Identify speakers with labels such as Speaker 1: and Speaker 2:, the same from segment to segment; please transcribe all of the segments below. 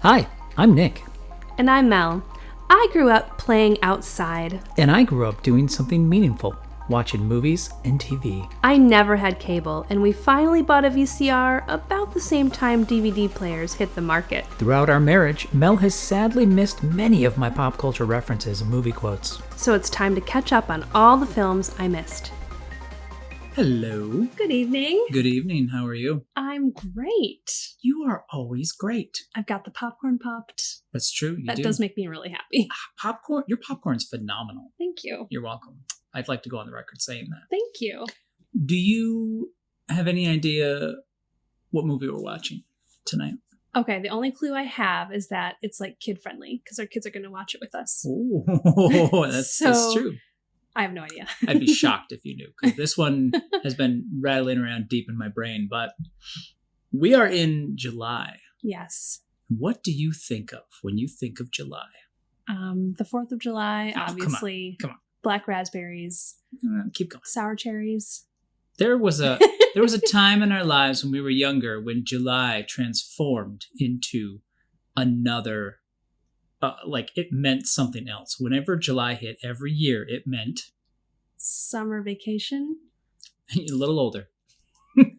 Speaker 1: Hi, I'm Nick.
Speaker 2: And I'm Mel. I grew up playing outside.
Speaker 1: And I grew up doing something meaningful, watching movies and TV.
Speaker 2: I never had cable, and we finally bought a VCR about the same time DVD players hit the market.
Speaker 1: Throughout our marriage, Mel has sadly missed many of my pop culture references and movie quotes.
Speaker 2: So it's time to catch up on all the films I missed.
Speaker 1: Hello.
Speaker 2: Good evening.
Speaker 1: Good evening. How are you?
Speaker 2: I'm great.
Speaker 1: You are always great.
Speaker 2: I've got the popcorn popped.
Speaker 1: That's true.
Speaker 2: That does make me really happy.
Speaker 1: Popcorn? Your popcorn's phenomenal.
Speaker 2: Thank you.
Speaker 1: You're welcome. I'd like to go on the record saying that.
Speaker 2: Thank you.
Speaker 1: Do you have any idea what movie we're watching tonight?
Speaker 2: Okay, the only clue I have is that it's like kid-friendly because our kids are going to watch it with us.
Speaker 1: Oh, that's true.
Speaker 2: I have no idea.
Speaker 1: I'd be shocked if you knew, because this one has been rattling around deep in my brain. But we are in July.
Speaker 2: Yes.
Speaker 1: What do you think of when you think of July?
Speaker 2: The 4th of July, obviously.
Speaker 1: Come on.
Speaker 2: Black raspberries.
Speaker 1: Keep going.
Speaker 2: Sour cherries.
Speaker 1: There was a time in our lives when we were younger when July transformed into another. It meant something else. Whenever July hit every year, it meant
Speaker 2: summer vacation.
Speaker 1: A little older.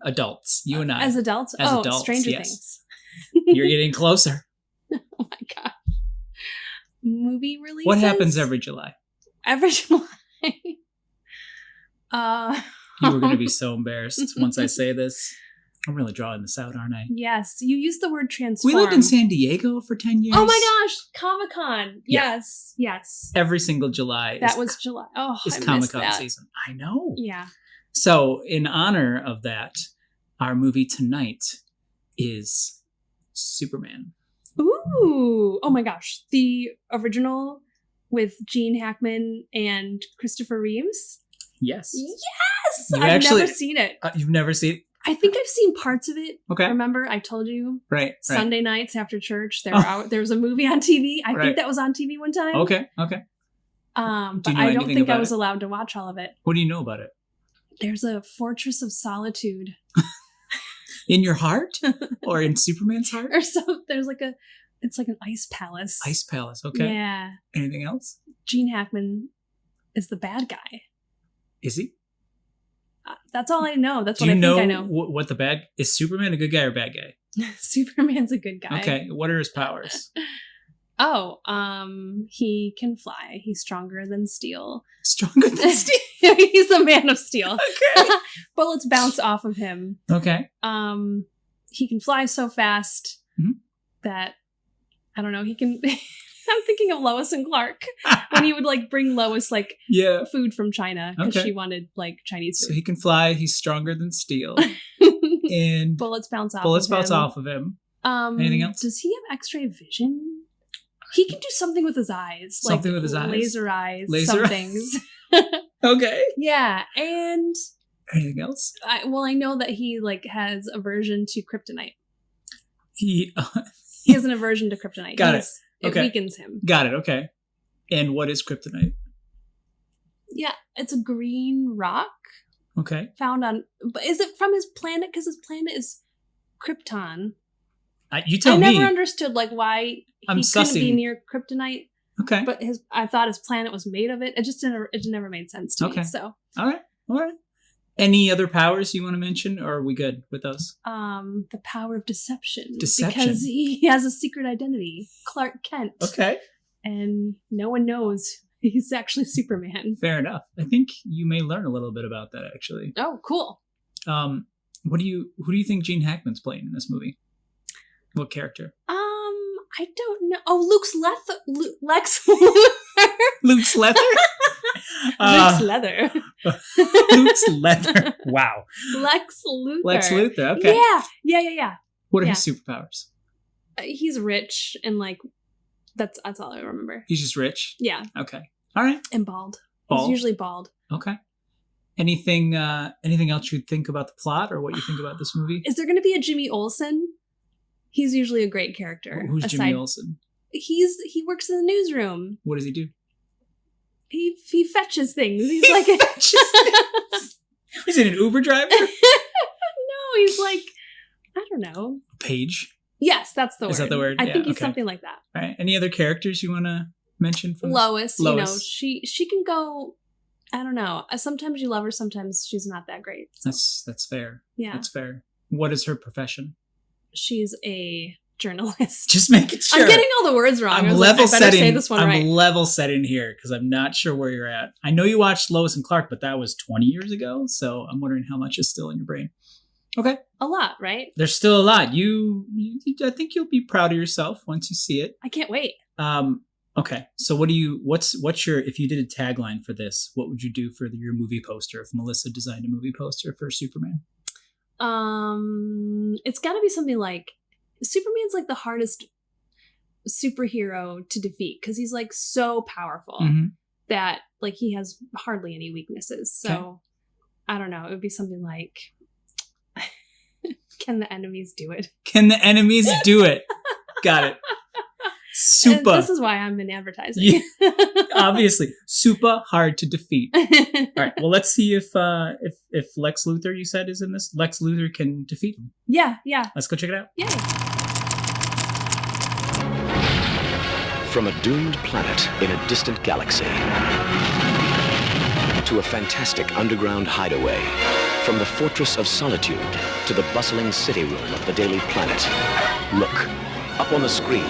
Speaker 1: Adults. You and I.
Speaker 2: As adults?
Speaker 1: Adults,
Speaker 2: Stranger
Speaker 1: yes.
Speaker 2: Things.
Speaker 1: You're getting closer.
Speaker 2: Oh my gosh. Movie releases?
Speaker 1: What happens every July?
Speaker 2: Every July?
Speaker 1: You were going to be so embarrassed once I say this. I'm really drawing this out, aren't I?
Speaker 2: Yes. You used the word transform.
Speaker 1: We lived in San Diego for 10 years.
Speaker 2: Oh my gosh. Comic-Con. Yes. Yeah. Yes.
Speaker 1: Every single July.
Speaker 2: Was July. Oh,
Speaker 1: is
Speaker 2: I
Speaker 1: Comic-Con season. I know.
Speaker 2: Yeah.
Speaker 1: So in honor of that, our movie tonight is Superman.
Speaker 2: Ooh. Oh my gosh. The original with Gene Hackman and Christopher Reeves?
Speaker 1: Yes.
Speaker 2: Yes! I've never seen it.
Speaker 1: You've never seen it?
Speaker 2: I think I've seen parts of it.
Speaker 1: Okay.
Speaker 2: Remember, I told you.
Speaker 1: Right.
Speaker 2: Sunday nights after church, there was a movie on TV. I think that was on TV one time.
Speaker 1: Okay.
Speaker 2: But I don't think I was allowed to watch all of it.
Speaker 1: What do you know about it?
Speaker 2: There's a Fortress of Solitude.
Speaker 1: In your heart? Or in Superman's heart?
Speaker 2: Or so it's like an ice palace.
Speaker 1: Ice palace, okay.
Speaker 2: Yeah.
Speaker 1: Anything else?
Speaker 2: Gene Hackman is the bad guy.
Speaker 1: Is he?
Speaker 2: That's all I know. That's what I think I know.
Speaker 1: What the bad... Is Superman a good guy or a bad guy?
Speaker 2: Superman's a good guy.
Speaker 1: Okay. What are his powers?
Speaker 2: He can fly. He's stronger than steel.
Speaker 1: Stronger than steel?
Speaker 2: He's the man of steel.
Speaker 1: Okay.
Speaker 2: Bullets bounce off of him.
Speaker 1: Okay.
Speaker 2: He can fly so fast that, I don't know, he can... I'm thinking of Lois and Clark when he would bring Lois food from China because she wanted Chinese food.
Speaker 1: So he can fly. He's stronger than steel. And
Speaker 2: bullets bounce off.
Speaker 1: Off of him. Anything else?
Speaker 2: Does he have X-ray vision? He can do something with his eyes.
Speaker 1: Something with his eyes.
Speaker 2: Laser eyes.
Speaker 1: Laser
Speaker 2: things.
Speaker 1: Okay.
Speaker 2: Yeah, and
Speaker 1: anything else?
Speaker 2: I know that he has aversion to kryptonite.
Speaker 1: He
Speaker 2: has an aversion to kryptonite.
Speaker 1: Got it.
Speaker 2: It weakens him.
Speaker 1: Got it. Okay. And what is kryptonite?
Speaker 2: Yeah, it's a green rock.
Speaker 1: Okay.
Speaker 2: Found on... But is it from his planet? Because his planet is Krypton.
Speaker 1: You tell me.
Speaker 2: I never understood why he couldn't be near kryptonite.
Speaker 1: Okay.
Speaker 2: But I thought his planet was made of it. It never made sense to me. So.
Speaker 1: All right. Any other powers you want to mention, or are we good with those?
Speaker 2: The power of deception.
Speaker 1: Deception.
Speaker 2: Because he has a secret identity. Clark Kent.
Speaker 1: Okay.
Speaker 2: And no one knows he's actually Superman.
Speaker 1: Fair enough. I think you may learn a little bit about that, actually.
Speaker 2: Oh, cool.
Speaker 1: Who do you think Gene Hackman's playing in this movie? What character?
Speaker 2: I don't know. Oh, Lex Luthor.
Speaker 1: Luke's leather?
Speaker 2: Luke's leather.
Speaker 1: Luke's leather. Wow.
Speaker 2: Lex Luthor.
Speaker 1: Lex Luthor. Okay.
Speaker 2: Yeah.
Speaker 1: What are his superpowers?
Speaker 2: He's rich and that's all I remember.
Speaker 1: He's just rich?
Speaker 2: Yeah.
Speaker 1: Okay. All right.
Speaker 2: And bald.
Speaker 1: Bald?
Speaker 2: He's usually bald.
Speaker 1: Okay. Anything else you'd think about the plot or what you think about this movie?
Speaker 2: Is there going to be a Jimmy Olsen? He's usually a great character.
Speaker 1: Who's Jimmy Olsen?
Speaker 2: He works in the newsroom.
Speaker 1: What does he do?
Speaker 2: He fetches things. He's like
Speaker 1: Is it an Uber driver?
Speaker 2: No, he's I don't know.
Speaker 1: Page.
Speaker 2: Yes, that's the word.
Speaker 1: Is that the word?
Speaker 2: I think he's something like that.
Speaker 1: All right. Any other characters you want to mention from
Speaker 2: Lois, you know, she can go, I don't know. Sometimes you love her, sometimes she's not that great. So.
Speaker 1: That's fair.
Speaker 2: Yeah.
Speaker 1: That's fair. What is her profession?
Speaker 2: She's a journalist.
Speaker 1: Just making sure.
Speaker 2: I'm getting all the words wrong.
Speaker 1: I'm level setting.
Speaker 2: Say this one
Speaker 1: I'm
Speaker 2: right.
Speaker 1: level setting here because I'm not sure where you're at. I know you watched Lois and Clark, but that was 20 years ago. So I'm wondering how much is still in your brain. Okay.
Speaker 2: A lot, right?
Speaker 1: There's still a lot. You I think you'll be proud of yourself once you see it.
Speaker 2: I can't wait.
Speaker 1: Okay. So what's your, if you did a tagline for this, what would you do for your movie poster if Melissa designed a movie poster for Superman?
Speaker 2: It's got to be something like Superman's like the hardest superhero to defeat because he's like so powerful that like he has hardly any weaknesses. So I don't know. It would be something like, can the enemies do it?
Speaker 1: Can the enemies do it? Got it. Super.
Speaker 2: And this is why I'm in advertising.
Speaker 1: Yeah, obviously, super hard to defeat. All right. Well, let's see if Lex Luthor, you said, is in this. Lex Luthor can defeat him.
Speaker 2: Yeah.
Speaker 1: Let's go check it out.
Speaker 2: Yeah.
Speaker 3: From a doomed planet in a distant galaxy to a fantastic underground hideaway, from the Fortress of Solitude to the bustling city room of the Daily Planet. Look, up on the screen.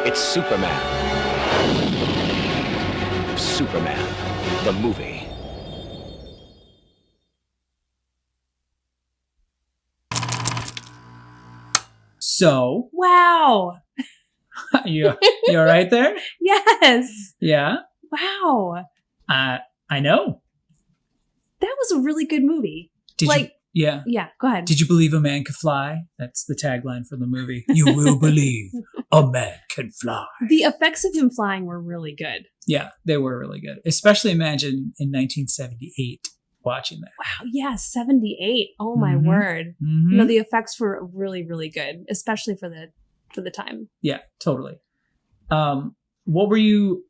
Speaker 3: It's Superman. Superman, the movie.
Speaker 1: So.
Speaker 2: Wow.
Speaker 1: You all right there?
Speaker 2: Yes.
Speaker 1: Yeah.
Speaker 2: Wow.
Speaker 1: I know.
Speaker 2: That was a really good movie.
Speaker 1: Yeah.
Speaker 2: Yeah, go ahead.
Speaker 1: Did you believe a man could fly? That's the tagline for the movie. You will believe a man can fly.
Speaker 2: The effects of him flying were really good.
Speaker 1: Yeah, they were really good. Especially imagine in 1978 watching that.
Speaker 2: Wow, yeah, 78. Oh my word.
Speaker 1: Mm-hmm.
Speaker 2: No, the effects were really, really good, especially for the time.
Speaker 1: Yeah, totally. What were you...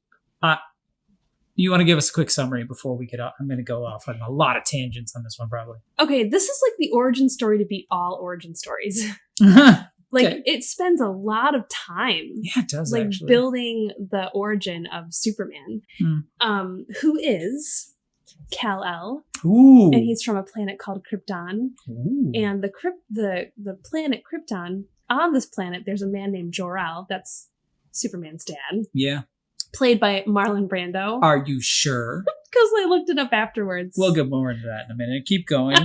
Speaker 1: you want to give us a quick summary before we get off? I'm going to go off on a lot of tangents on this one, probably.
Speaker 2: Okay, this is like the origin story to beat all origin stories. It spends a lot of time.
Speaker 1: Yeah, it does, actually.
Speaker 2: Building the origin of Superman, who is Kal-El.
Speaker 1: Ooh.
Speaker 2: And he's from a planet called Krypton.
Speaker 1: Ooh.
Speaker 2: And the planet Krypton, on this planet, there's a man named Jor-El. That's Superman's dad.
Speaker 1: Yeah.
Speaker 2: Played by Marlon Brando.
Speaker 1: Are you sure?
Speaker 2: Because I looked it up afterwards.
Speaker 1: We'll get more into that in a minute. Keep going.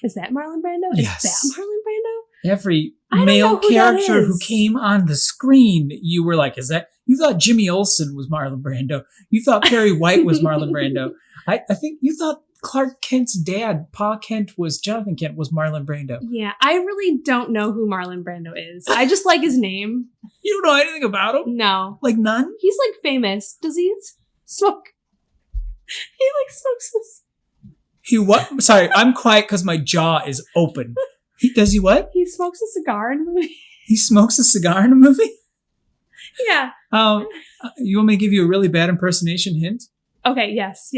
Speaker 2: Is that Marlon Brando?
Speaker 1: Yes.
Speaker 2: Is that Marlon Brando?
Speaker 1: Every male character who came on the screen, you were like, is that... You thought Jimmy Olsen was Marlon Brando. You thought Perry White was Marlon Brando. I think you thought Clark Kent's dad, Pa Kent, Jonathan Kent was Marlon Brando.
Speaker 2: Yeah, I really don't know who Marlon Brando is. I just like his name.
Speaker 1: You don't know anything about him?
Speaker 2: No.
Speaker 1: Like none?
Speaker 2: He's like famous. Does he smoke? He like smokes this.
Speaker 1: He what? Sorry, I'm quiet because my jaw is open. Does he what?
Speaker 2: He smokes a cigar in a movie.
Speaker 1: He smokes a cigar in a movie?
Speaker 2: Yeah.
Speaker 1: You want me to give you a really bad impersonation hint?
Speaker 2: Okay, yes.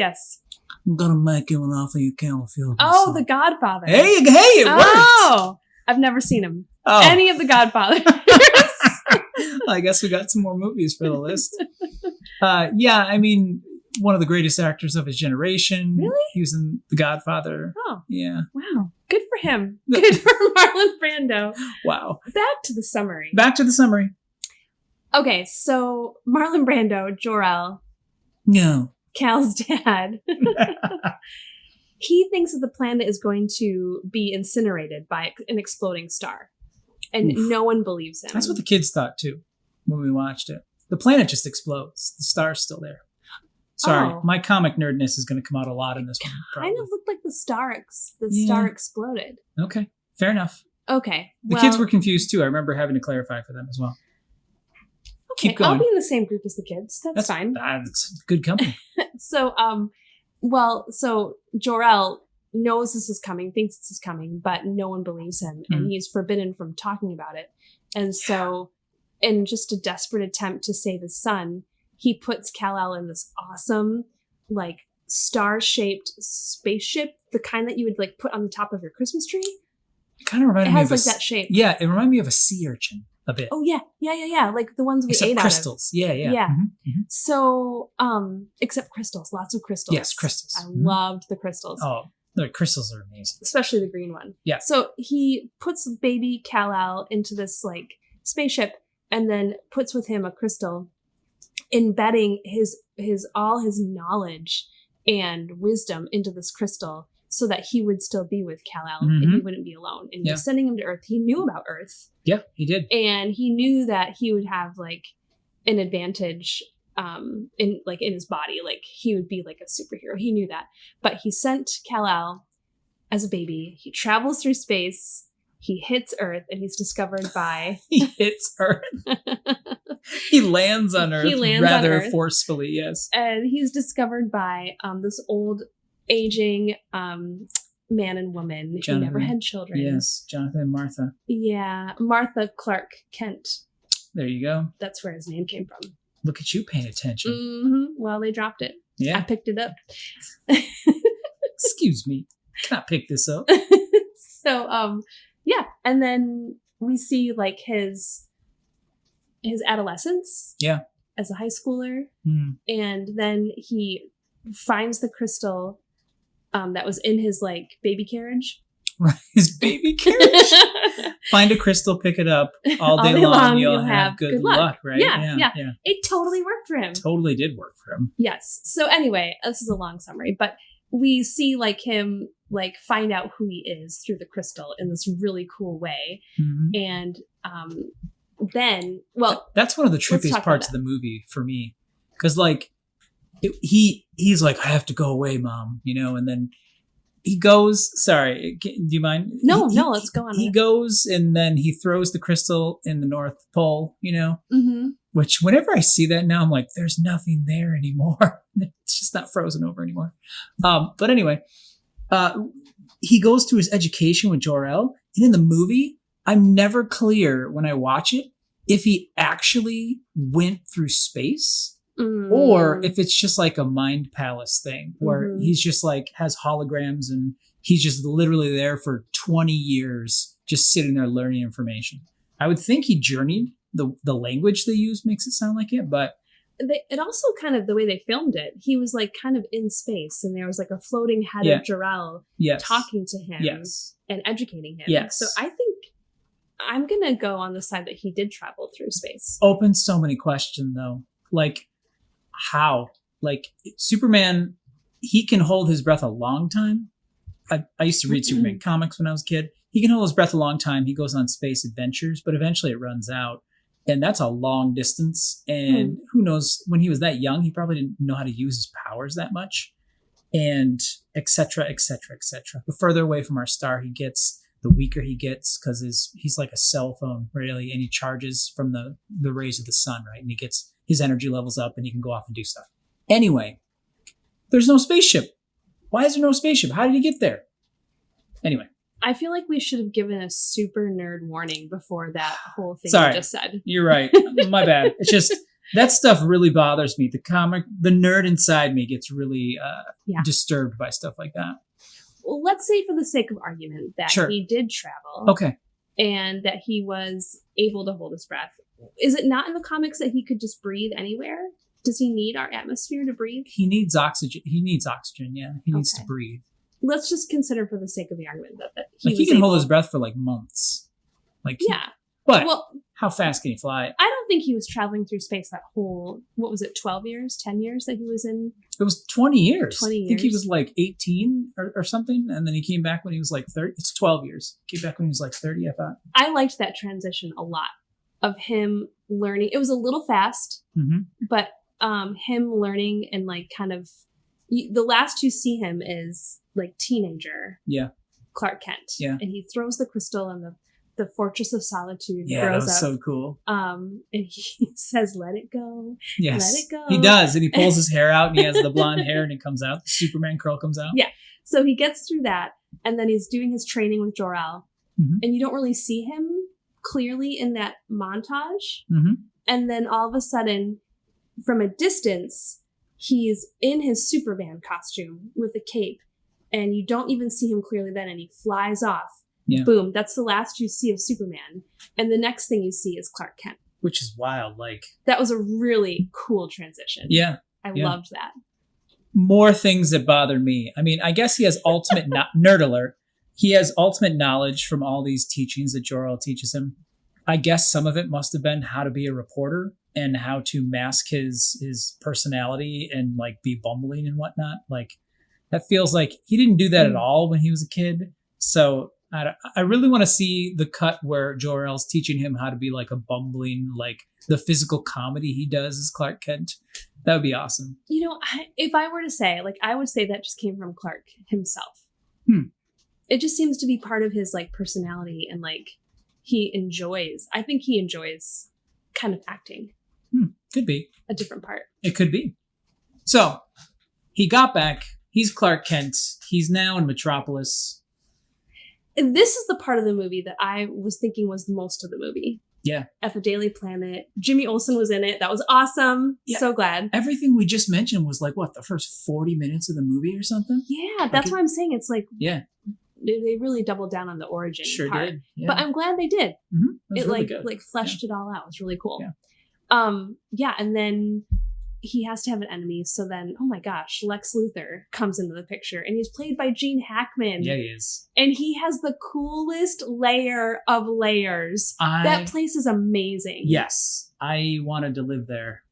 Speaker 1: I'm gonna make you an offer you can't refuse.
Speaker 2: Oh, The Godfather.
Speaker 1: Hey, it worked!
Speaker 2: Oh! I've never seen him.
Speaker 1: Oh.
Speaker 2: Any of The Godfathers.
Speaker 1: I guess we got some more movies for the list. Yeah, I mean, one of the greatest actors of his generation.
Speaker 2: Really?
Speaker 1: He was in The Godfather.
Speaker 2: Oh.
Speaker 1: Yeah.
Speaker 2: Wow. Good for him. Good for Marlon Brando.
Speaker 1: Wow.
Speaker 2: Back to the summary. Okay, so Marlon Brando, Jor-El.
Speaker 1: No.
Speaker 2: Cal's dad. He thinks that the planet is going to be incinerated by an exploding star. And no one believes him.
Speaker 1: That's what the kids thought, too, when we watched it. The planet just explodes. The star's still there. Sorry, my comic nerdness is going to come out a lot in this one.
Speaker 2: Kind of looked like the star exploded.
Speaker 1: Okay, fair enough.
Speaker 2: Okay.
Speaker 1: The kids were confused, too. I remember having to clarify for them as well.
Speaker 2: Okay,
Speaker 1: Keep going.
Speaker 2: I'll be in the same group as the kids. That's fine.
Speaker 1: That's good company.
Speaker 2: So Jor-El knows this is coming, thinks this is coming, but no one believes him, and he's forbidden from talking about it. And so, in just a desperate attempt to save his son, he puts Kal-El in this awesome, like, star-shaped spaceship, the kind that you would, like, put on the top of your Christmas tree.
Speaker 1: It kind of reminded me of
Speaker 2: that shape.
Speaker 1: Yeah, it reminded me of a sea urchin a bit.
Speaker 2: Oh, yeah. Like the ones we
Speaker 1: except
Speaker 2: ate
Speaker 1: crystals.
Speaker 2: out of.
Speaker 1: Yeah.
Speaker 2: Yeah.
Speaker 1: Mm-hmm.
Speaker 2: So, except crystals. Lots of crystals.
Speaker 1: Yes, crystals.
Speaker 2: I loved the crystals.
Speaker 1: Oh, the crystals are amazing.
Speaker 2: Especially the green one.
Speaker 1: Yeah.
Speaker 2: So he puts baby Kal-El into this like spaceship and then puts with him a crystal, embedding all his knowledge and wisdom into this crystal so that he would still be with Kal-El and he wouldn't be alone. And he was sending him to Earth. He knew about Earth.
Speaker 1: Yeah, he did.
Speaker 2: And he knew that he would have like an advantage in his body. Like he would be like a superhero. He knew that. But he sent Kal-El as a baby. He travels through space. He hits Earth and he's discovered by...
Speaker 1: He hits Earth. He lands on Earth rather forcefully, yes.
Speaker 2: And he's discovered by this old, aging man and woman who never had children.
Speaker 1: Yes, Jonathan and Martha.
Speaker 2: Yeah, Martha Clark Kent.
Speaker 1: There you go.
Speaker 2: That's where his name came from.
Speaker 1: Look at you paying attention.
Speaker 2: Mm-hmm. Well, they dropped it.
Speaker 1: Yeah.
Speaker 2: I picked it up.
Speaker 1: Excuse me. Can I pick this up?
Speaker 2: So, yeah. And then we see like his adolescence.
Speaker 1: Yeah.
Speaker 2: As a high schooler. And then he finds the crystal that was in his like baby carriage.
Speaker 1: Right. His baby carriage. Find a crystal, pick it up all day long. You'll have good luck, right?
Speaker 2: Yeah. It totally worked for him.
Speaker 1: Totally did work for him.
Speaker 2: Yes. So anyway, this is a long summary, but we see like him like find out who he is through the crystal in this really cool way. And then, well,
Speaker 1: that's one of the trippiest parts of the movie for me, because like he's like, I have to go away, Mom, and then he goes. Sorry, do you mind?
Speaker 2: No, let's go on.
Speaker 1: He goes and then he throws the crystal in the North Pole. Which whenever I see that now, I'm like, there's nothing there anymore. It's just not frozen over anymore. But anyway, he goes through his education with Jor-El, and in the movie, I'm never clear when I watch it if he actually went through space or if it's just like a mind palace thing where he's just like has holograms and he's just literally there for 20 years just sitting there learning information. I would think he journeyed. The language they use makes it sound like it, but
Speaker 2: it also kind of the way they filmed it, he was like kind of in space and there was like a floating head of Jor-El talking to him and educating him.
Speaker 1: Yes.
Speaker 2: So I think I'm going to go on the side that he did travel through space.
Speaker 1: Opens so many questions though. Like how? Like Superman, he can hold his breath a long time. I used to read Superman comics when I was a kid. He can hold his breath a long time. He goes on space adventures, but eventually it runs out. And that's a long distance. And who knows, when he was that young, he probably didn't know how to use his powers that much. And et cetera, et cetera, et cetera. The further away from our star he gets, the weaker he gets, because he's like a cell phone, really. And he charges from the rays of the sun, right? And he gets his energy levels up and he can go off and do stuff. Anyway, there's no spaceship. Why is there no spaceship? How did he get there? Anyway.
Speaker 2: I feel like we should have given a super nerd warning before that whole thing
Speaker 1: Sorry,
Speaker 2: you just said.
Speaker 1: You're right. My bad. It's just that stuff really bothers me. The nerd inside me gets really disturbed by stuff like that.
Speaker 2: Well, let's say for the sake of argument that he did travel.
Speaker 1: Okay.
Speaker 2: And that he was able to hold his breath. Is it not in the comics that he could just breathe anywhere? Does he need our atmosphere to breathe? He needs oxygen.
Speaker 1: He needs oxygen, yeah. He needs to breathe.
Speaker 2: Let's just consider for the sake of the argument that
Speaker 1: he can hold his breath for like months. But how fast can he fly?
Speaker 2: I don't think he was traveling through space that whole, 12 years, 10 years that he was in?
Speaker 1: It was 20 years.
Speaker 2: 20 years.
Speaker 1: I think he was like 18 or something. And then he came back when he was like 30. It's 12 years. He came back when he was like 30, I thought.
Speaker 2: I liked that transition a lot of him learning. It was a little fast, but him learning and like kind of, the last you see him is like teenager Clark Kent.
Speaker 1: Yeah.
Speaker 2: And he throws the crystal and the Fortress of Solitude
Speaker 1: grows
Speaker 2: that was
Speaker 1: up. So cool.
Speaker 2: And he says, let it go.
Speaker 1: Yes.
Speaker 2: Let it go.
Speaker 1: He does. And he pulls his hair out and he has the blonde hair and it comes out. The Superman curl comes out.
Speaker 2: Yeah. So he gets through that and then he's doing his training with Jor-El. And you don't really see him clearly in that montage. And then all of a sudden, from a distance, he's in his Superman costume with a cape, and you don't even see him clearly then, and he flies off
Speaker 1: Yeah.
Speaker 2: Boom. That's the last you see of Superman. And the next thing you see is Clark Kent.
Speaker 1: Which is wild. Like,
Speaker 2: that was a really cool transition.
Speaker 1: Yeah.
Speaker 2: I loved that.
Speaker 1: More things that bother me. I mean, I guess he has ultimate nerd alert. He has ultimate knowledge from all these teachings that Jor-El teaches him. I guess some of it must have been how to be a reporter and how to mask his personality and like be bumbling and whatnot. Like, that feels like he didn't do that at all when he was a kid. So I really want to see the cut where Jor-El's teaching him how to be like a bumbling, like the physical comedy he does as Clark Kent. That would be awesome.
Speaker 2: You know, if I were to say, like, I would say that just came from Clark himself. It just seems to be part of his like personality and like I think he enjoys kind of acting.
Speaker 1: Could be.
Speaker 2: A different part.
Speaker 1: It could be. So he got back. He's Clark Kent. He's now in Metropolis.
Speaker 2: And this is the part of the movie that I was thinking was most of the movie.
Speaker 1: Yeah.
Speaker 2: At the Daily Planet. Jimmy Olsen was in it. That was awesome. Yeah. So glad.
Speaker 1: Everything we just mentioned was like, what, the first 40 minutes of the movie or something?
Speaker 2: Yeah, that's why I'm saying it's like...
Speaker 1: Yeah.
Speaker 2: They really doubled down on the origin part.
Speaker 1: Did. Yeah.
Speaker 2: But I'm glad they did. It
Speaker 1: really
Speaker 2: like fleshed it all out. It was really cool.
Speaker 1: Yeah.
Speaker 2: And then he has to have an enemy. So then, oh my gosh, Lex Luthor comes into the picture and he's played by Gene Hackman.
Speaker 1: Yeah, he is.
Speaker 2: And he has the coolest layer of layers. That place is amazing.
Speaker 1: Yes. I wanted to live there.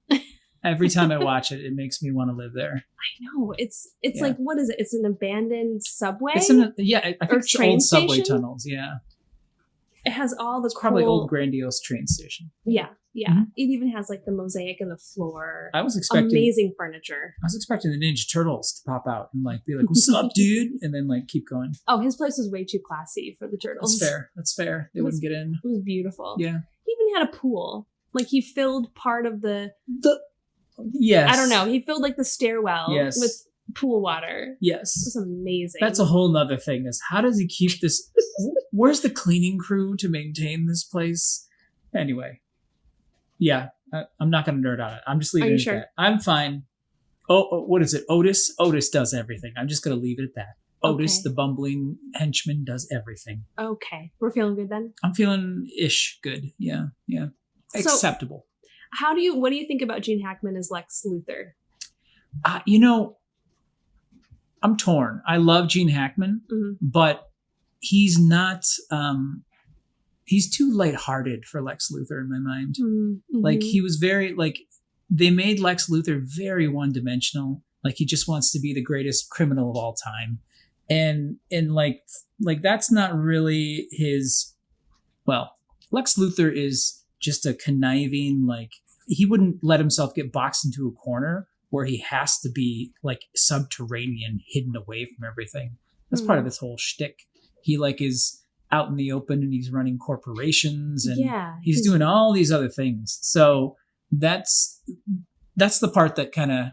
Speaker 1: Every time I watch it, it makes me want to live there.
Speaker 2: I know. It's like, what is it? It's an abandoned subway?
Speaker 1: I think it's old subway tunnels. Yeah.
Speaker 2: It has all the
Speaker 1: probably old grandiose train station.
Speaker 2: Yeah. Yeah. It even has like the mosaic in the floor.
Speaker 1: I was expecting
Speaker 2: amazing furniture.
Speaker 1: I was expecting the Ninja Turtles to pop out and like be like, "What's up, dude?" and then like keep going.
Speaker 2: Oh, his place was way too classy for the Turtles.
Speaker 1: That's fair. They wouldn't get in.
Speaker 2: It was beautiful.
Speaker 1: Yeah.
Speaker 2: He even had a pool. Like he filled part of the
Speaker 1: Yes.
Speaker 2: I don't know. He filled like the stairwell with pool water.
Speaker 1: Yes.
Speaker 2: It was amazing.
Speaker 1: That's a whole nother thing is how does he keep this? Where's the cleaning crew to maintain this place? Anyway. Yeah. I'm not going to nerd on it. I'm just leaving it at that. I'm fine. Oh, what is it? Otis? Otis does everything. I'm just going to leave it at that. Otis, the bumbling henchman, does everything.
Speaker 2: Okay. We're feeling good then?
Speaker 1: I'm feeling good. Yeah. Yeah. Acceptable.
Speaker 2: What do you think about Gene Hackman as Lex Luthor?
Speaker 1: I'm torn. I love Gene Hackman, but he's not, he's too lighthearted for Lex Luthor in my mind. Like he was very, like they made Lex Luthor very one-dimensional. Like he just wants to be the greatest criminal of all time. And like that's not really his, Lex Luthor is just a conniving, like he wouldn't let himself get boxed into a corner where he has to be like subterranean, hidden away from everything. That's part of his whole shtick. He like is out in the open and he's running corporations and he's doing all these other things. So that's the part that kind of,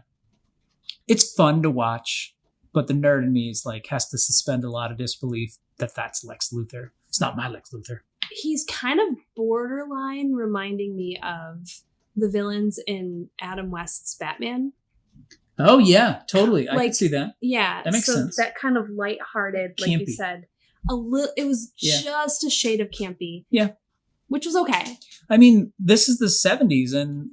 Speaker 1: it's fun to watch, but the nerd in me is like, has to suspend a lot of disbelief that that's Lex Luthor. It's not my Lex Luthor.
Speaker 2: He's kind of borderline reminding me of the villains in Adam West's Batman.
Speaker 1: Oh yeah, totally. I can see that.
Speaker 2: Yeah,
Speaker 1: that makes sense.
Speaker 2: That kind of lighthearted, like you said, it was just a shade of campy. Yeah, which was okay.
Speaker 1: I mean, this is the 70s, and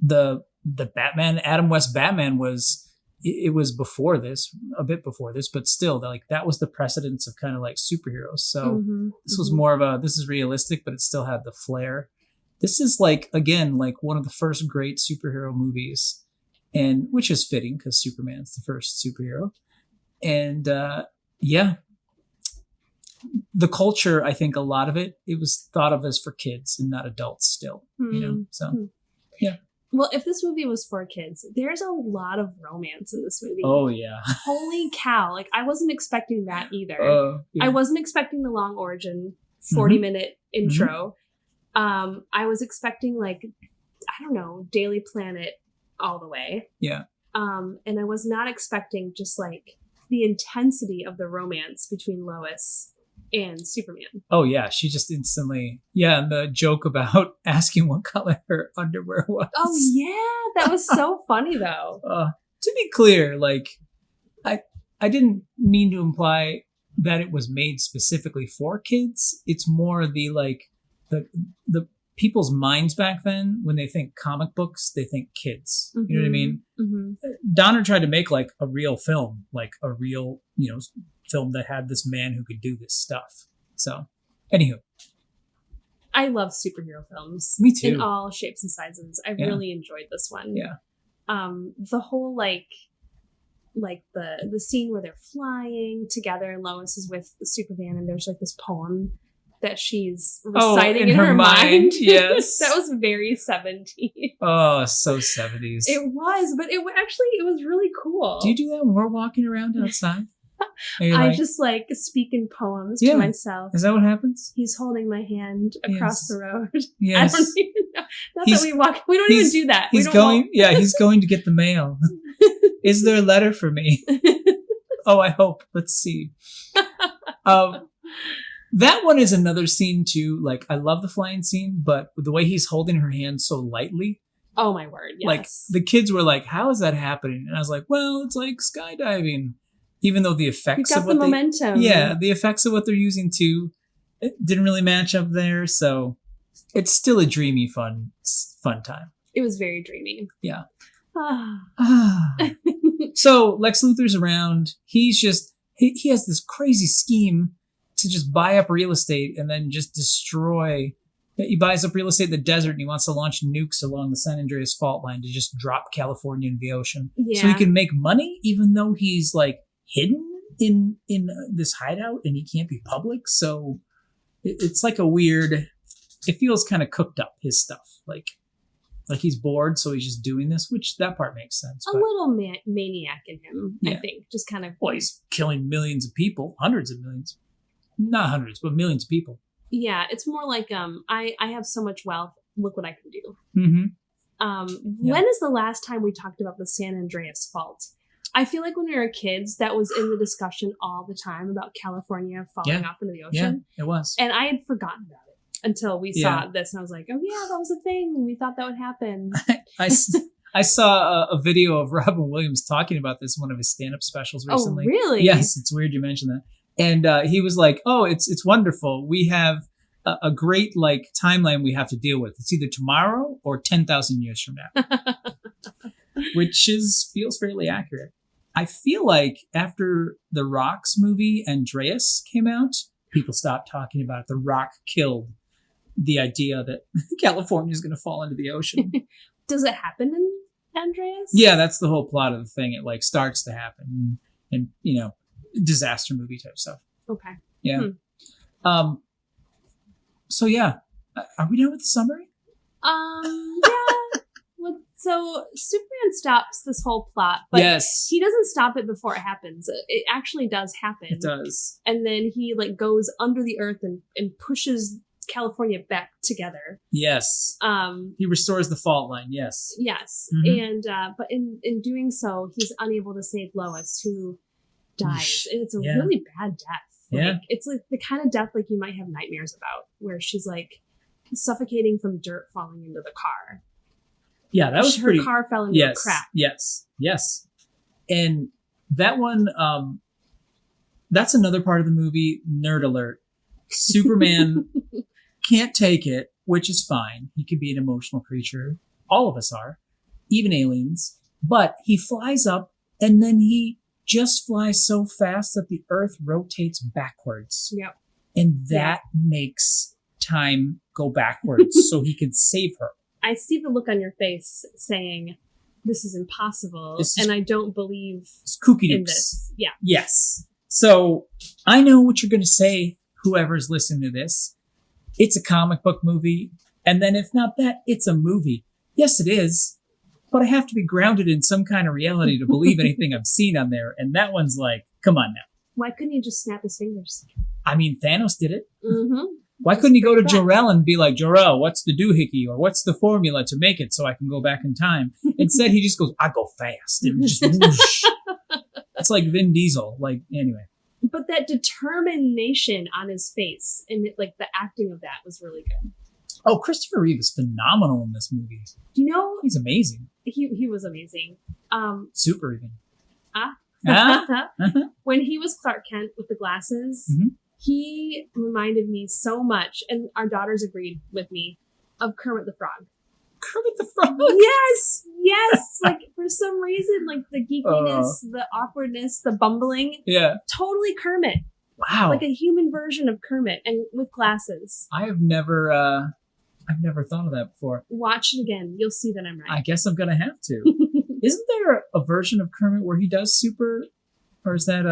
Speaker 1: the Batman, Adam West Batman was. It was before this, a bit before this, but still, like that was the precedence of kind of like superheroes. So this was more of this is realistic, but it still had the flair. This is like, again, like one of the first great superhero movies, and which is fitting because Superman's the first superhero. And the culture, I think a lot of it was thought of as for kids and not adults still, so yeah.
Speaker 2: Well, if this movie was for kids, there's a lot of romance in this movie.
Speaker 1: Oh, yeah.
Speaker 2: Holy cow. Like, I wasn't expecting that either. I wasn't expecting the long origin 40-minute intro. I was expecting, like, I don't know, Daily Planet all the way.
Speaker 1: Yeah.
Speaker 2: And I was not expecting just, like, the intensity of the romance between Lois and Superman.
Speaker 1: Oh yeah, she just instantly and the joke about asking what color her underwear was.
Speaker 2: Oh yeah, that was so funny though.
Speaker 1: To be clear, like I didn't mean to imply that it was made specifically for kids. It's more the the people's minds back then, when they think comic books, they think kids. You know what I mean? Donner tried to make like a real film, like a real, film that had this man who could do this stuff. So, anywho.
Speaker 2: I love superhero films.
Speaker 1: Me too.
Speaker 2: In all shapes and sizes. I really enjoyed this one.
Speaker 1: Yeah.
Speaker 2: The whole like the scene where they're flying together and Lois is with Superman and there's like this poem that she's reciting in her mind.
Speaker 1: Yes.
Speaker 2: That was very 70s.
Speaker 1: Oh, so 70s.
Speaker 2: It was, but it was really cool.
Speaker 1: Do you do that when we're walking around outside?
Speaker 2: I just like speak in poems to myself.
Speaker 1: Is that what happens?
Speaker 2: He's holding my hand across the road.
Speaker 1: Yes.
Speaker 2: I don't even know. Not that we walk. We don't even do that.
Speaker 1: He's going. Yeah, he's going to get the mail. Is there a letter for me? Oh, I hope. Let's see. That one is another scene too. Like, I love the flying scene, but the way he's holding her hand so lightly.
Speaker 2: Oh my word! Yes.
Speaker 1: Like, the kids were like, "How is that happening?" And I was like, "Well, it's like skydiving." Even though the effects of what
Speaker 2: momentum.
Speaker 1: The effects of what they're using too, it didn't really match up there. So it's still a dreamy, fun time.
Speaker 2: It was very dreamy.
Speaker 1: Yeah. So Lex Luthor's around. He's just, he has this crazy scheme to just buy up real estate and then just destroy. He buys up real estate in the desert and he wants to launch nukes along the San Andreas fault line to just drop California into the ocean. Yeah. So he can make money even though he's like hidden in this hideout and he can't be public. So it's like a weird, it feels kind of cooked up, his stuff. Like he's bored, so he's just doing this, which that part makes sense.
Speaker 2: A little maniac in him, I think. Just kind of.
Speaker 1: Well, he's killing millions of people, hundreds of millions. Not hundreds, but millions of people.
Speaker 2: Yeah, it's more like I have so much wealth. Look what I can do. When is the last time we talked about the San Andreas fault? I feel like when we were kids, that was in the discussion all the time about California falling off into the ocean.
Speaker 1: Yeah, it was.
Speaker 2: And I had forgotten about it until we saw this, and I was like, "Oh yeah, that was a thing. We thought that would happen."
Speaker 1: I saw a video of Robin Williams talking about this in one of his stand-up specials recently.
Speaker 2: Oh, really?
Speaker 1: Yes, it's weird you mentioned that. And he was like, "Oh, it's wonderful. We have a great like timeline we have to deal with. It's either tomorrow or 10,000 years from now," which feels fairly accurate. I feel like after the Rock's movie Andreas came out, people stopped talking about it. The Rock killed the idea that California is going to fall into the ocean.
Speaker 2: Does it happen in Andreas?
Speaker 1: Yeah, that's the whole plot of the thing. It like starts to happen, and disaster movie type stuff.
Speaker 2: Okay.
Speaker 1: Yeah. So yeah, are we done with the summary?
Speaker 2: Yeah. So Superman stops this whole plot, but he doesn't stop it before it happens. It actually does happen.
Speaker 1: It does.
Speaker 2: And then he like goes under the earth and pushes California back together.
Speaker 1: Yes. He restores the fault line. Yes.
Speaker 2: Yes. And but in doing so, he's unable to save Lois, who dies. And it's a really bad death. Like, it's like the kind of death like you might have nightmares about, where she's like suffocating from dirt falling into the car.
Speaker 1: Yeah, that was
Speaker 2: her car fell into a crap.
Speaker 1: Yes. And that one, that's another part of the movie, nerd alert. Superman can't take it, which is fine. He can be an emotional creature. All of us are, even aliens. But he flies up and then he just flies so fast that the Earth rotates backwards.
Speaker 2: Yep.
Speaker 1: And that makes time go backwards so he can save her.
Speaker 2: I see the look on your face saying, "This is impossible," and I don't believe in this. Yeah.
Speaker 1: Yes. So I know what you're going to say, whoever's listening to this. It's a comic book movie. And then if not that, it's a movie. Yes, it is. But I have to be grounded in some kind of reality to believe anything I've seen on there. And that one's like, come on now.
Speaker 2: Why couldn't he just snap his fingers?
Speaker 1: I mean, Thanos did it. Why couldn't he go to Jor-El and be like, Jor-El, what's the doohickey or what's the formula to make it so I can go back in time? Instead, he just goes, I go fast. And just whoosh. It's like Vin Diesel. Like, anyway.
Speaker 2: But that determination on his face and like the acting of that was really good.
Speaker 1: Oh, Christopher Reeve is phenomenal in this movie.
Speaker 2: You know,
Speaker 1: he's amazing.
Speaker 2: He was amazing.
Speaker 1: Super even.
Speaker 2: When he was Clark Kent with the glasses, he reminded me so much, and our daughters agreed with me, of Kermit the Frog.
Speaker 1: Kermit the Frog?
Speaker 2: Yes. Like, for some reason, like, the geekiness, the awkwardness, the bumbling.
Speaker 1: Yeah.
Speaker 2: Totally Kermit.
Speaker 1: Wow.
Speaker 2: Like a human version of Kermit, and with glasses.
Speaker 1: I've never thought of that before.
Speaker 2: Watch it again. You'll see that I'm right.
Speaker 1: I guess I'm going to have to. Isn't there a version of Kermit where he does super... Or is that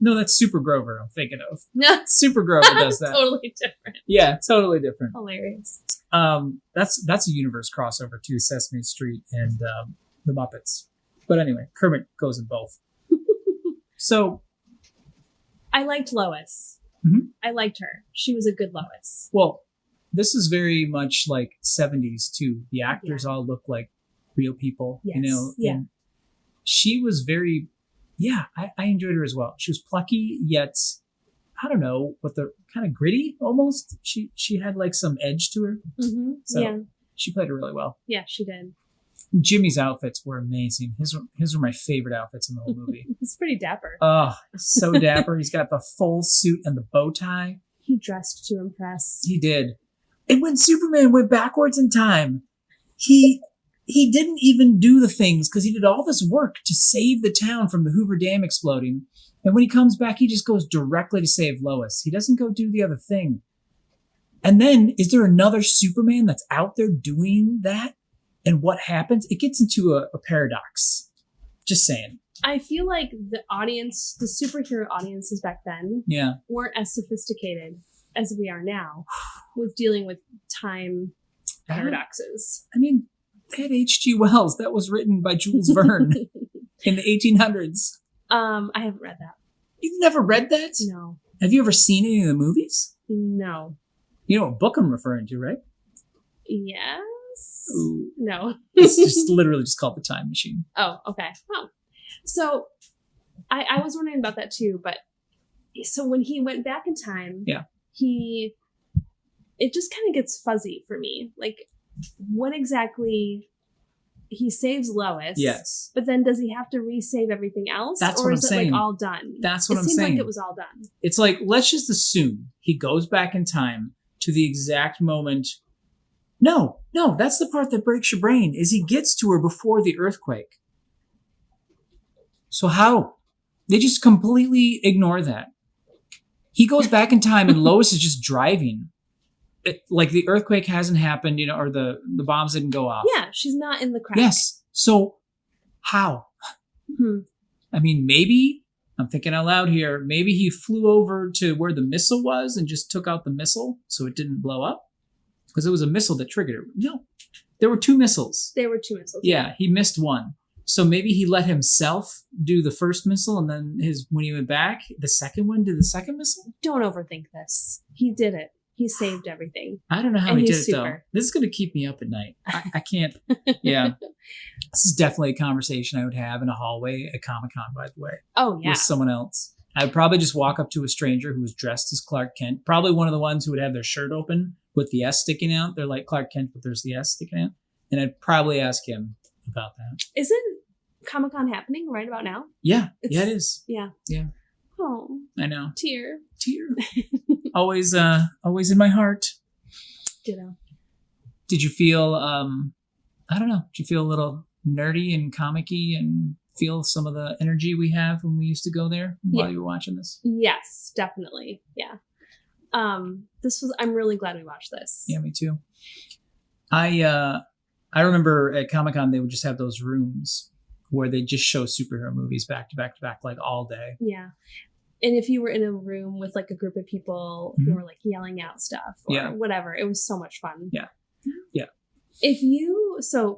Speaker 1: no, that's Super Grover I'm thinking of. Super Grover does that.
Speaker 2: Totally different.
Speaker 1: Yeah, totally different.
Speaker 2: Hilarious.
Speaker 1: That's a universe crossover too, Sesame Street and the Muppets. But anyway, Kermit goes in both. So
Speaker 2: I liked Lois. I liked her. She was a good Lois.
Speaker 1: Well, this is very much like 70s too. The actors all look like real people, you know.
Speaker 2: Yeah.
Speaker 1: And she was very I enjoyed her as well. She was plucky, yet I don't know, what the kind of gritty almost. She had like some edge to her. So she played it really well.
Speaker 2: Yeah, she did.
Speaker 1: Jimmy's outfits were amazing. His were my favorite outfits in the whole movie.
Speaker 2: He's pretty dapper.
Speaker 1: Oh, so dapper. He's got the full suit and the bow tie.
Speaker 2: He dressed to impress.
Speaker 1: He did. And when Superman went backwards in time, he didn't even do the things because he did all this work to save the town from the Hoover Dam exploding. And when he comes back, he just goes directly to save Lois. He doesn't go do the other thing. And then, is there another Superman that's out there doing that? And what happens? It gets into a paradox. Just saying.
Speaker 2: I feel like the superhero audiences back then weren't as sophisticated as we are now with dealing with time paradoxes.
Speaker 1: I mean, they had H.G. Wells. That was written by Jules Verne in the 1800s.
Speaker 2: I haven't read that.
Speaker 1: You've never read that?
Speaker 2: No.
Speaker 1: Have you ever seen any of the movies?
Speaker 2: No.
Speaker 1: You know what book I'm referring to, right?
Speaker 2: Yes.
Speaker 1: Ooh.
Speaker 2: No.
Speaker 1: It's just literally just called The Time Machine.
Speaker 2: Oh, okay. Oh. So I was wondering about that too, but so when he went back in time, it just kind of gets fuzzy for me. Like, what exactly... He saves Lois.
Speaker 1: Yes.
Speaker 2: But then does he have to resave everything else?
Speaker 1: That's
Speaker 2: or
Speaker 1: what I'm
Speaker 2: is it
Speaker 1: saying.
Speaker 2: Like all done?
Speaker 1: That's what I'm saying.
Speaker 2: It seemed like it was all done.
Speaker 1: It's like, let's just assume he goes back in time to the exact moment. No, that's the part that breaks your brain, is he gets to her before the earthquake. So how? They just completely ignore that. He goes back in time and Lois is just driving. Like the earthquake hasn't happened, you know, or the bombs didn't go off.
Speaker 2: Yeah, she's not in the crack.
Speaker 1: Yes. So how? I mean, maybe, I'm thinking out loud here, maybe he flew over to where the missile was and just took out the missile so it didn't blow up? Because it was a missile that triggered it. No, there were two missiles.
Speaker 2: There were two missiles.
Speaker 1: Yeah, he missed one. So maybe he let himself do the first missile, and then when he went back, the second one did the second missile?
Speaker 2: Don't overthink this. He did it. He saved everything.
Speaker 1: I don't know how he did it, though. This is going to keep me up at night. I can't. Yeah. This is definitely a conversation I would have in a hallway at Comic-Con, by the way.
Speaker 2: Oh, yeah.
Speaker 1: With someone else. I'd probably just walk up to a stranger who was dressed as Clark Kent. Probably one of the ones who would have their shirt open with the S sticking out. They're like Clark Kent, but there's the S sticking out. And I'd probably ask him about that.
Speaker 2: Isn't Comic-Con happening right about now?
Speaker 1: Yeah. Yeah, it is.
Speaker 2: Yeah.
Speaker 1: Yeah.
Speaker 2: Oh.
Speaker 1: I know.
Speaker 2: Tear.
Speaker 1: Always in my heart.
Speaker 2: Ditto.
Speaker 1: Did you feel, I don't know, did you feel a little nerdy and comic-y and feel some of the energy we have when we used to go there while you were watching this?
Speaker 2: Yes, definitely. Yeah. I'm really glad we watched this.
Speaker 1: Yeah, me too. I remember at Comic-Con, they would just have those rooms where they just show superhero movies back to back to back, like all day.
Speaker 2: Yeah. And if you were in a room with like a group of people who were like yelling out stuff or whatever, it was so much fun.
Speaker 1: Yeah. Yeah.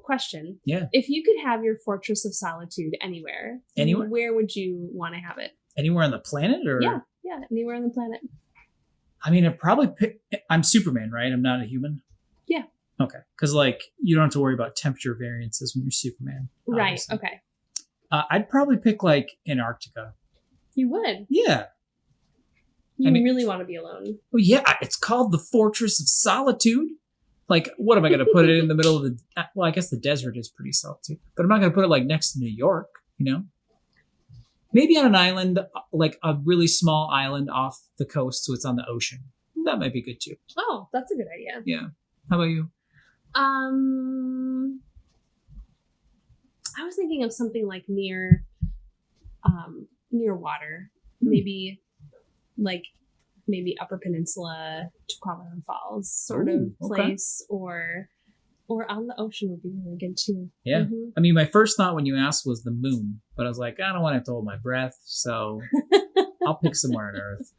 Speaker 2: Question.
Speaker 1: Yeah.
Speaker 2: If you could have your Fortress of Solitude anywhere, where would you want to have it?
Speaker 1: Anywhere on the planet or?
Speaker 2: Yeah. Anywhere on the planet.
Speaker 1: I mean, I'm Superman, right? I'm not a human.
Speaker 2: Yeah.
Speaker 1: Okay. Because like, you don't have to worry about temperature variances when you're Superman. Obviously.
Speaker 2: Right. Okay.
Speaker 1: I'd probably pick like Antarctica.
Speaker 2: You would?
Speaker 1: Yeah.
Speaker 2: You really want to be alone.
Speaker 1: Well, yeah. It's called the Fortress of Solitude. Like, what am I going to put it in the middle of well, I guess the desert is pretty solitude. But I'm not going to put it like next to New York, you know? Maybe on an island, like a really small island off the coast, so it's on the ocean. That might be good too.
Speaker 2: Oh, that's a good idea.
Speaker 1: Yeah. How about you?
Speaker 2: I was thinking of something like near water, maybe Upper Peninsula, Tukwamahan Falls sort of place, or on the ocean would be really good too.
Speaker 1: Yeah. Mm-hmm. I mean, my first thought when you asked was the moon, but I was like, I don't want to have to hold my breath, so I'll pick somewhere on Earth.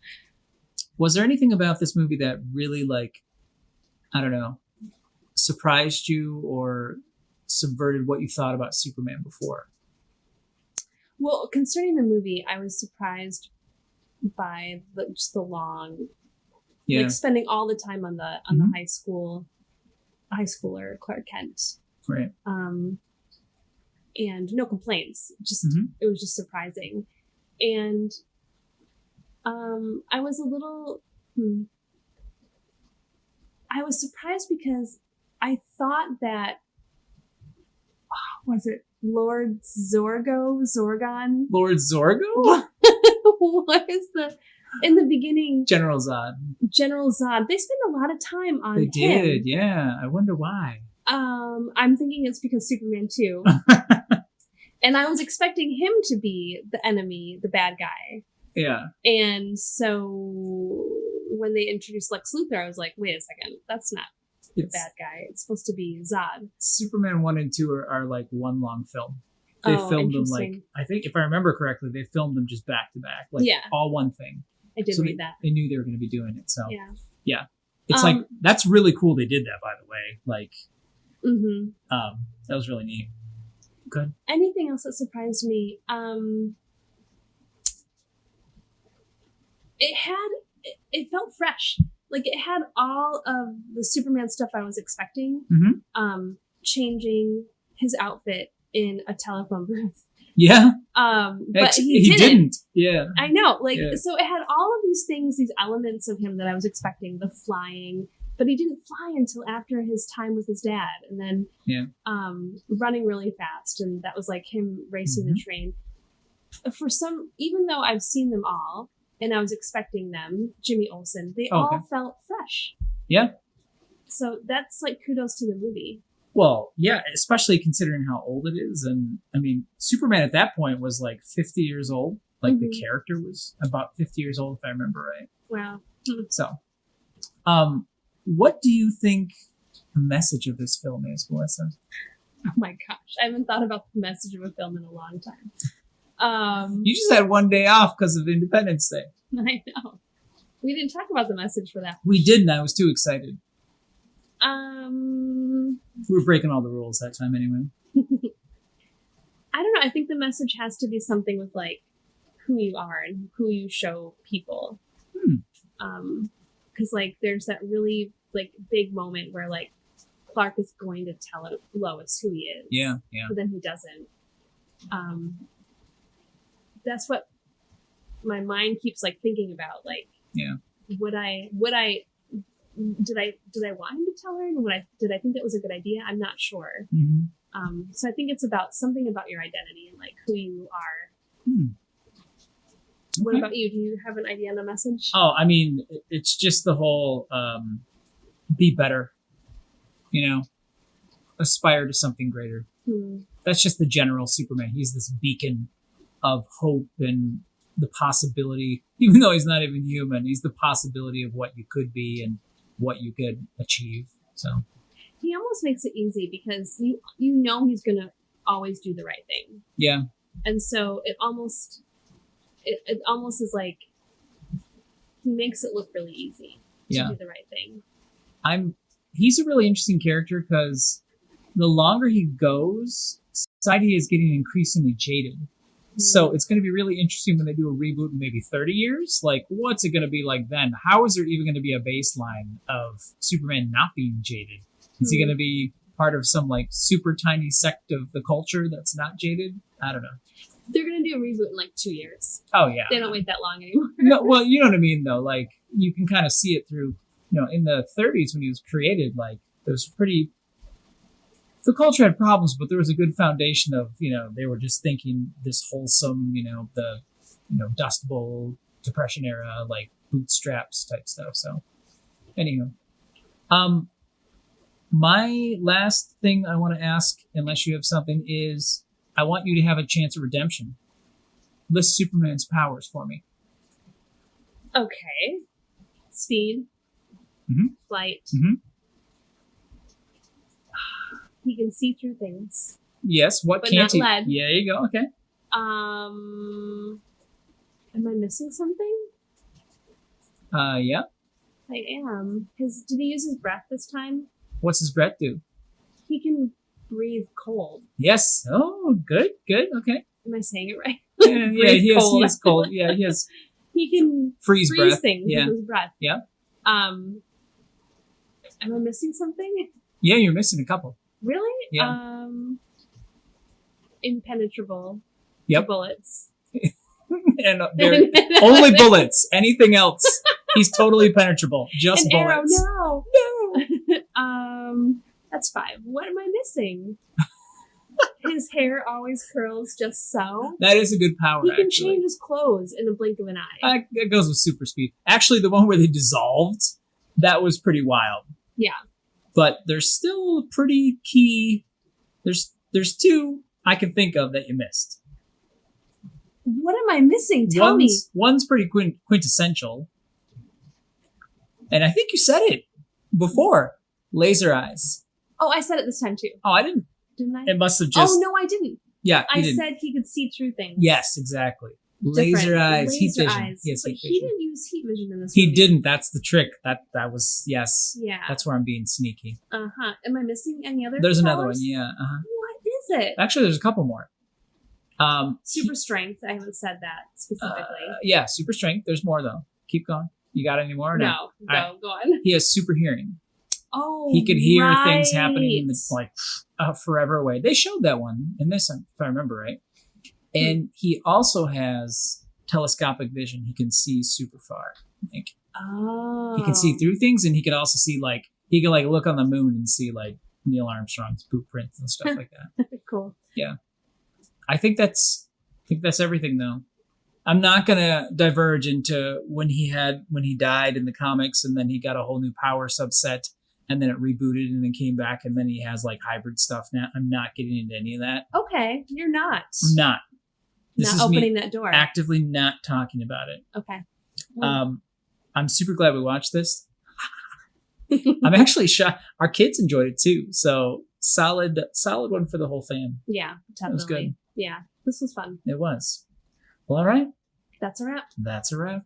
Speaker 1: Was there anything about this movie that really, like, I don't know, surprised you or subverted what you thought about Superman before?
Speaker 2: Well, concerning the movie, I was surprised by just the long, like spending all the time on the high schooler Clark Kent,
Speaker 1: right?
Speaker 2: And no complaints. Just it was just surprising, and I was a little. I was surprised because I thought that was it Lord Zorgon?
Speaker 1: Lord Zorgo?
Speaker 2: What is in the beginning?
Speaker 1: General Zod.
Speaker 2: They spend a lot of time on him.
Speaker 1: They did, yeah. I wonder why.
Speaker 2: I'm thinking it's because Superman 2. And I was expecting him to be the enemy, the bad guy.
Speaker 1: Yeah.
Speaker 2: And so when they introduced Lex Luthor, I was like, wait a second, that's not the bad guy. It's supposed to be Zod.
Speaker 1: Superman 1 and 2 are like one long film. They filmed them like, I think if I remember correctly, they filmed them just back to back, like all one thing.
Speaker 2: I did read that.
Speaker 1: They knew they were going to be doing it, so yeah. It's like that's really cool. They did that, by the way. Like, that was really neat. Good.
Speaker 2: Anything else that surprised me? It felt fresh. Like it had all of the Superman stuff I was expecting. Changing his outfit in a telephone booth.
Speaker 1: Yeah.
Speaker 2: But he didn't.
Speaker 1: Yeah.
Speaker 2: I know. So it had all of these things, these elements of him that I was expecting, the flying, but he didn't fly until after his time with his dad. And then running really fast. And that was like him racing the train. Even though I've seen them all and I was expecting them, Jimmy Olsen, they all felt fresh.
Speaker 1: Yeah.
Speaker 2: So that's like kudos to the movie.
Speaker 1: Well, yeah, especially considering how old it is. And I mean, Superman at that point was like 50 years old. Like the character was about 50 years old, if I remember right.
Speaker 2: Wow.
Speaker 1: So, what do you think the message of this film is, Melissa?
Speaker 2: Oh my gosh. I haven't thought about the message of a film in a long time.
Speaker 1: You just had one day off because of Independence Day.
Speaker 2: I know. We didn't talk about the message for that.
Speaker 1: We didn't. I was too excited. We were breaking all the rules that time anyway.
Speaker 2: I don't know. I think the message has to be something with like who you are and who you show people. Because like there's that really like big moment where like Clark is going to tell Lois who he is.
Speaker 1: Yeah.
Speaker 2: But then he doesn't. That's what my mind keeps like thinking about. Like, did I want him to tell her? And did I think that was a good idea? I'm not sure. So I think it's about something about your identity and like who you are. What about you? Do you have an idea on the message?
Speaker 1: Oh, I mean, it's just the whole be better, aspire to something greater. That's just the general Superman. He's this beacon of hope and the possibility, even though he's not even human, he's the possibility of what you could be and what you could achieve. So
Speaker 2: he almost makes it easy because you know he's gonna always do the right thing.
Speaker 1: Yeah.
Speaker 2: And so it almost is like he makes it look really easy to do the right thing.
Speaker 1: He's a really interesting character because the longer he goes, society is getting increasingly jaded. So it's going to be really interesting when they do a reboot in maybe 30 years. Like, what's it going to be like then? How is there even going to be a baseline of Superman not being jaded? Is he going to be part of some like super tiny sect of the culture that's not jaded? I don't know.
Speaker 2: They're going to do a reboot in like 2 years.
Speaker 1: Oh, yeah.
Speaker 2: They don't wait that long anymore.
Speaker 1: No, well, you know what I mean, though. Like, you can kind of see it through, in the 30s when he was created, like, it was pretty The culture had problems, but there was a good foundation of, they were just thinking this wholesome, the, Dust Bowl, Depression era, like bootstraps type stuff. So, anywho, my last thing I want to ask, unless you have something, is I want you to have a chance of redemption. List Superman's powers for me.
Speaker 2: Okay. Speed. Flight. He can see through things.
Speaker 1: Yes, what
Speaker 2: but
Speaker 1: can't
Speaker 2: not
Speaker 1: he?
Speaker 2: lead.
Speaker 1: Yeah, there you go. Okay.
Speaker 2: Am I missing something?
Speaker 1: Yeah.
Speaker 2: I am. Did he use his breath this time?
Speaker 1: What's his breath do?
Speaker 2: He can breathe cold.
Speaker 1: Yes. Oh, good. Okay.
Speaker 2: Am I saying it right?
Speaker 1: Yeah, he is cold. Yeah, he has.
Speaker 2: He can
Speaker 1: freeze breath.
Speaker 2: things
Speaker 1: with
Speaker 2: his breath.
Speaker 1: Yeah.
Speaker 2: Am I missing something?
Speaker 1: Yeah, you're missing a couple.
Speaker 2: Really?
Speaker 1: Yeah.
Speaker 2: Impenetrable.
Speaker 1: Yep.
Speaker 2: To bullets.
Speaker 1: And only bullets. Anything else, he's totally penetrable. Just
Speaker 2: An
Speaker 1: bullets.
Speaker 2: Arrow, no. That's 5. What am I missing? His hair always curls just so.
Speaker 1: That is a good power.
Speaker 2: He can change his clothes in the blink of an eye.
Speaker 1: It goes with super speed. Actually, the one where they dissolved, that was pretty wild.
Speaker 2: Yeah. But
Speaker 1: there's still pretty key. There's 2 I can think of that you missed.
Speaker 2: What am I missing? Tell me.
Speaker 1: One's pretty quintessential. And I think you said it before. Laser eyes.
Speaker 2: Oh, I said it this time too.
Speaker 1: Oh, I didn't.
Speaker 2: Didn't I?
Speaker 1: It must have just...
Speaker 2: Oh, no, I didn't.
Speaker 1: Yeah,
Speaker 2: I said he could see through things.
Speaker 1: Yes, exactly. Laser eyes, heat vision. Yes,
Speaker 2: but he didn't use heat vision in this
Speaker 1: movie.
Speaker 2: He
Speaker 1: didn't. That's the trick. That was, yes.
Speaker 2: Yeah.
Speaker 1: That's where I'm being sneaky.
Speaker 2: Uh-huh. Am I missing any other
Speaker 1: There's
Speaker 2: powers?
Speaker 1: another one, yeah. Uh-huh.
Speaker 2: What is it?
Speaker 1: Actually, there's a couple more.
Speaker 2: Super strength. I haven't said that specifically.
Speaker 1: Yeah, super strength. There's more, though. Keep going. You got any more? Or no.
Speaker 2: Go on.
Speaker 1: He has super hearing.
Speaker 2: Oh,
Speaker 1: he could hear things happening in the, forever away. They showed that one in this, if I remember right. And he also has telescopic vision. He can see super far. He can see through things, and he can also see he can look on the moon and see Neil Armstrong's boot prints and stuff like that.
Speaker 2: Cool.
Speaker 1: Yeah, I think that's everything though. I'm not gonna diverge into when he died in the comics, and then he got a whole new power subset. And then it rebooted and then came back, and then he has hybrid stuff now. I'm not getting into any of that.
Speaker 2: Okay, you're not.
Speaker 1: I'm not.
Speaker 2: This not is opening that door.
Speaker 1: Actively not talking about it.
Speaker 2: Okay.
Speaker 1: I'm super glad we watched this. I'm actually shocked. Our kids enjoyed it too. So solid one for the whole fam.
Speaker 2: Yeah, definitely.
Speaker 1: It was good.
Speaker 2: Yeah, this was fun.
Speaker 1: It was. Well, all right.
Speaker 2: That's a wrap.
Speaker 1: That's a wrap.